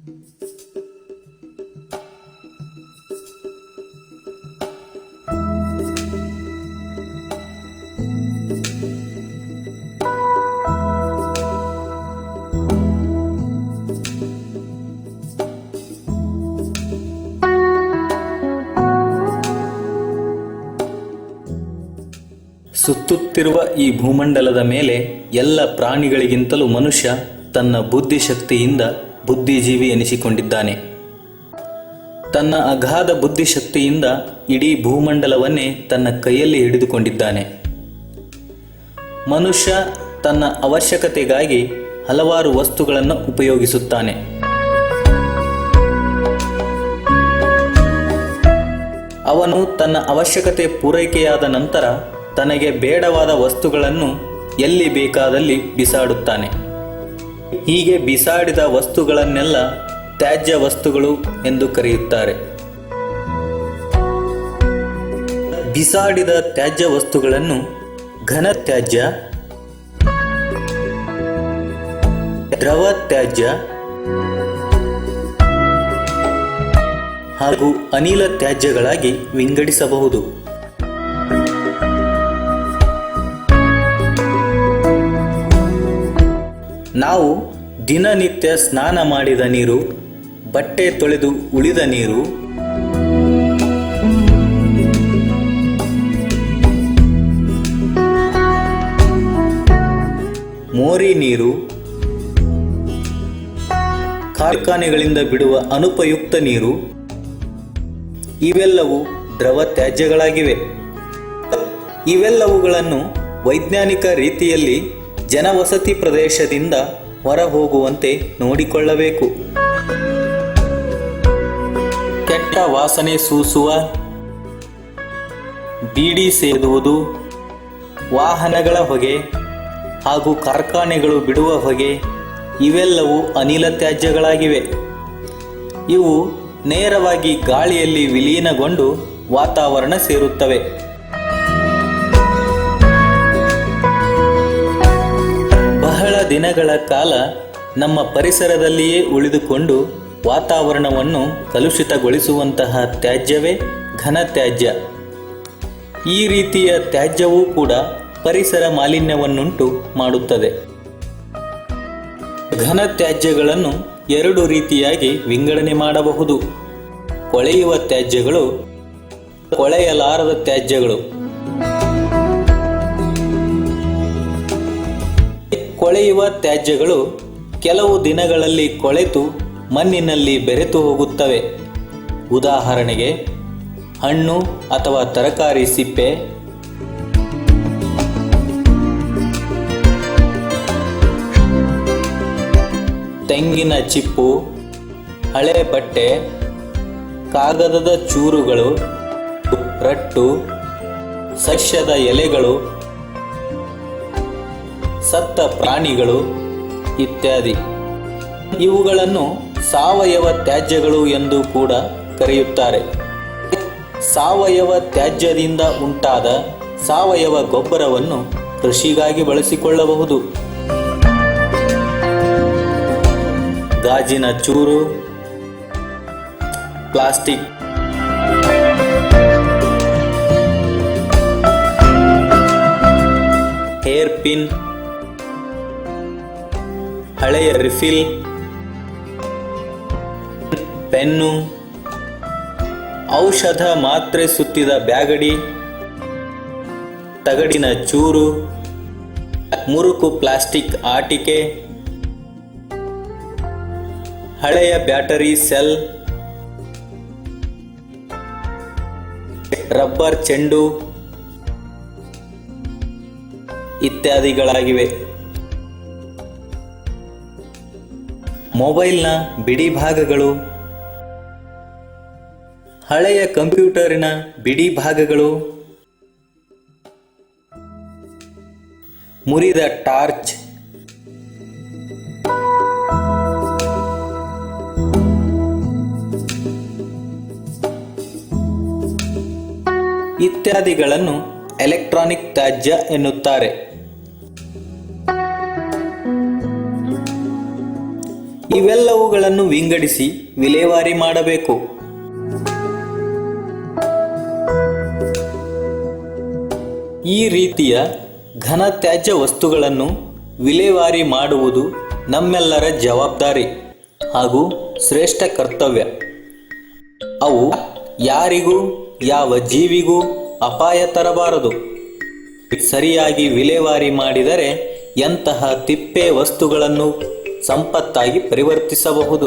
ಸುತ್ತುತ್ತಿರುವ ಈ ಭೂಮಂಡಲದ ಮೇಲೆ ಎಲ್ಲ ಪ್ರಾಣಿಗಳಿಗಿಂತಲೂ ಮನುಷ್ಯ ತನ್ನ ಬುದ್ಧಿಶಕ್ತಿಯಿಂದ ಬುದ್ಧಿಜೀವಿ ಎನಿಸಿಕೊಂಡಿದ್ದಾನೆ. ತನ್ನ ಅಗಾಧ ಬುದ್ಧಿಶಕ್ತಿಯಿಂದ ಇಡೀ ಭೂಮಂಡಲವನ್ನೇ ತನ್ನ ಕೈಯಲ್ಲಿ ಹಿಡಿದುಕೊಂಡಿದ್ದಾನೆ. ಮನುಷ್ಯ ತನ್ನ ಅವಶ್ಯಕತೆಗಾಗಿ ಹಲವಾರು ವಸ್ತುಗಳನ್ನು ಉಪಯೋಗಿಸುತ್ತಾನೆ. ಅವನು ತನ್ನ ಅವಶ್ಯಕತೆ ಪೂರೈಕೆಯಾದ ನಂತರ ತನಗೆ ಬೇಡವಾದ ವಸ್ತುಗಳನ್ನು ಎಲ್ಲಿ ಬೇಕಾದಲ್ಲಿ ಬಿಸಾಡುತ್ತಾನೆ. ಹೀಗೆ ಬಿಸಾಡಿದ ವಸ್ತುಗಳನ್ನೆಲ್ಲ ತ್ಯಾಜ್ಯ ವಸ್ತುಗಳು ಎಂದು ಕರೆಯುತ್ತಾರೆ. ಬಿಸಾಡಿದ ತ್ಯಾಜ್ಯ ವಸ್ತುಗಳನ್ನು ಘನ ತ್ಯಾಜ್ಯ, ದ್ರವ ತ್ಯಾಜ್ಯ ಹಾಗೂ ಅನಿಲ ತ್ಯಾಜ್ಯಗಳಾಗಿ ವಿಂಗಡಿಸಬಹುದು. ನಾವು ದಿನನಿತ್ಯ ಸ್ನಾನ ಮಾಡಿದ ನೀರು, ಬಟ್ಟೆ ತೊಳೆದು ಉಳಿದ ನೀರು, ಮೋರಿ ನೀರು, ಕಾರ್ಖಾನೆಗಳಿಂದ ಬಿಡುವ ಅನುಪಯುಕ್ತ ನೀರು ಇವೆಲ್ಲವೂ ದ್ರವ ತ್ಯಾಜ್ಯಗಳಾಗಿವೆ. ಇವೆಲ್ಲವುಗಳನ್ನು ವೈಜ್ಞಾನಿಕ ರೀತಿಯಲ್ಲಿ ಜನವಸತಿ ಪ್ರದೇಶದಿಂದ ಹೊರಹೋಗುವಂತೆ ನೋಡಿಕೊಳ್ಳಬೇಕು. ಕೆಟ್ಟ ವಾಸನೆ ಸೂಸುವ, ಬೀಡಿ ಸೇದುವುದು, ವಾಹನಗಳ ಹೊಗೆ ಹಾಗೂ ಕಾರ್ಖಾನೆಗಳು ಬಿಡುವ ಹೊಗೆ ಇವೆಲ್ಲವೂ ಅನಿಲ ತ್ಯಾಜ್ಯಗಳಾಗಿವೆ. ಇವು ನೇರವಾಗಿ ಗಾಳಿಯಲ್ಲಿ ವಿಲೀನಗೊಂಡು ವಾತಾವರಣ ಸೇರುತ್ತವೆ. ಬಹಳ ದಿನಗಳ ಕಾಲ ನಮ್ಮ ಪರಿಸರದಲ್ಲಿಯೇ ಉಳಿದುಕೊಂಡು ವಾತಾವರಣವನ್ನು ಕಲುಷಿತಗೊಳಿಸುವಂತಹ ತ್ಯಾಜ್ಯವೇ ಘನ ತ್ಯಾಜ್ಯ. ಈ ರೀತಿಯ ತ್ಯಾಜ್ಯವೂ ಕೂಡ ಪರಿಸರ ಮಾಲಿನ್ಯವನ್ನುಂಟು ಮಾಡುತ್ತದೆ. ಘನ ತ್ಯಾಜ್ಯಗಳನ್ನು ಎರಡು ರೀತಿಯಾಗಿ ವಿಂಗಡಣೆ ಮಾಡಬಹುದು. ಕೊಳೆಯುವ ತ್ಯಾಜ್ಯಗಳು, ಕೊಳೆಯಲಾರದ ತ್ಯಾಜ್ಯಗಳು. ಕೊಳೆಯುವ ತ್ಯಾಜ್ಯಗಳು ಕೆಲವು ದಿನಗಳಲ್ಲಿ ಕೊಳೆತು ಮಣ್ಣಿನಲ್ಲಿ ಬೆರೆತು ಹೋಗುತ್ತವೆ. ಉದಾಹರಣೆಗೆ ಹಣ್ಣು ಅಥವಾ ತರಕಾರಿ ಸಿಪ್ಪೆ, ತೆಂಗಿನ ಚಿಪ್ಪು, ಹಳೆ ಬಟ್ಟೆ, ಕಾಗದದ ಚೂರುಗಳು, ರಟ್ಟು, ಸಸ್ಯದ ಎಲೆಗಳು, ಸತ್ತ ಪ್ರಾಣಿಗಳು ಇತ್ಯಾದಿ. ಇವುಗಳನ್ನು ಸಾವಯವ ತ್ಯಾಜ್ಯಗಳು ಎಂದು ಕೂಡ ಕರೆಯುತ್ತಾರೆ. ಸಾವಯವ ತ್ಯಾಜ್ಯದಿಂದ ಉಂಟಾದ ಸಾವಯವ ಗೊಬ್ಬರವನ್ನು ಕೃಷಿಗಾಗಿ ಬಳಸಿಕೊಳ್ಳಬಹುದು. ಗಾಜಿನ ಚೂರು, ಪ್ಲಾಸ್ಟಿಕ್, ಹೇರ್ ಪಿನ್, ಹಳೆಯ ರಿಫಿಲ್, ಪೆನ್ನು, ಔಷಧ ಮಾತ್ರೆ ಸುತ್ತಿದ ಬ್ಯಾಗಡಿ, ತಗಡಿನ ಚೂರು, ಮುರುಕು ಪ್ಲಾಸ್ಟಿಕ್ ಆಟಿಕೆ, ಹಳೆಯ ಬ್ಯಾಟರಿ ಸೆಲ್, ರಬ್ಬರ್ ಚೆಂಡು ಇತ್ಯಾದಿಗಳಾಗಿವೆ. ಮೊಬೈಲ್ನ ಬಿಡಿ ಭಾಗಗಳು, ಹಳೆಯ ಕಂಪ್ಯೂಟರಿನ ಬಿಡಿ ಭಾಗಗಳು, ಮುರಿದ ಟಾರ್ಚ್, ಇತ್ಯಾದಿಗಳನ್ನು ಎಲೆಕ್ಟ್ರಾನಿಕ್ ತ್ಯಾಜ್ಯ ಎನ್ನುತ್ತಾರೆ. ಇವೆಲ್ಲವುಗಳನ್ನು ವಿಂಗಡಿಸಿ ವಿಲೇವಾರಿ ಮಾಡಬೇಕು. ಈ ರೀತಿಯ ಘನ ತ್ಯಾಜ್ಯ ವಸ್ತುಗಳನ್ನು ವಿಲೇವಾರಿ ಮಾಡುವುದು ನಮ್ಮೆಲ್ಲರ ಜವಾಬ್ದಾರಿ ಹಾಗೂ ಶ್ರೇಷ್ಠ ಕರ್ತವ್ಯ. ಅವು ಯಾರಿಗೂ ಯಾವ ಜೀವಿಗೂ ಅಪಾಯ ತರಬಾರದು. ಸರಿಯಾಗಿ ವಿಲೇವಾರಿ ಮಾಡಿದರೆ ಎಂತಹ ತಿಪ್ಪೆ ವಸ್ತುಗಳನ್ನು ಸಂಪತ್ತಾಗಿ ಪರಿವರ್ತಿಸಬಹುದು.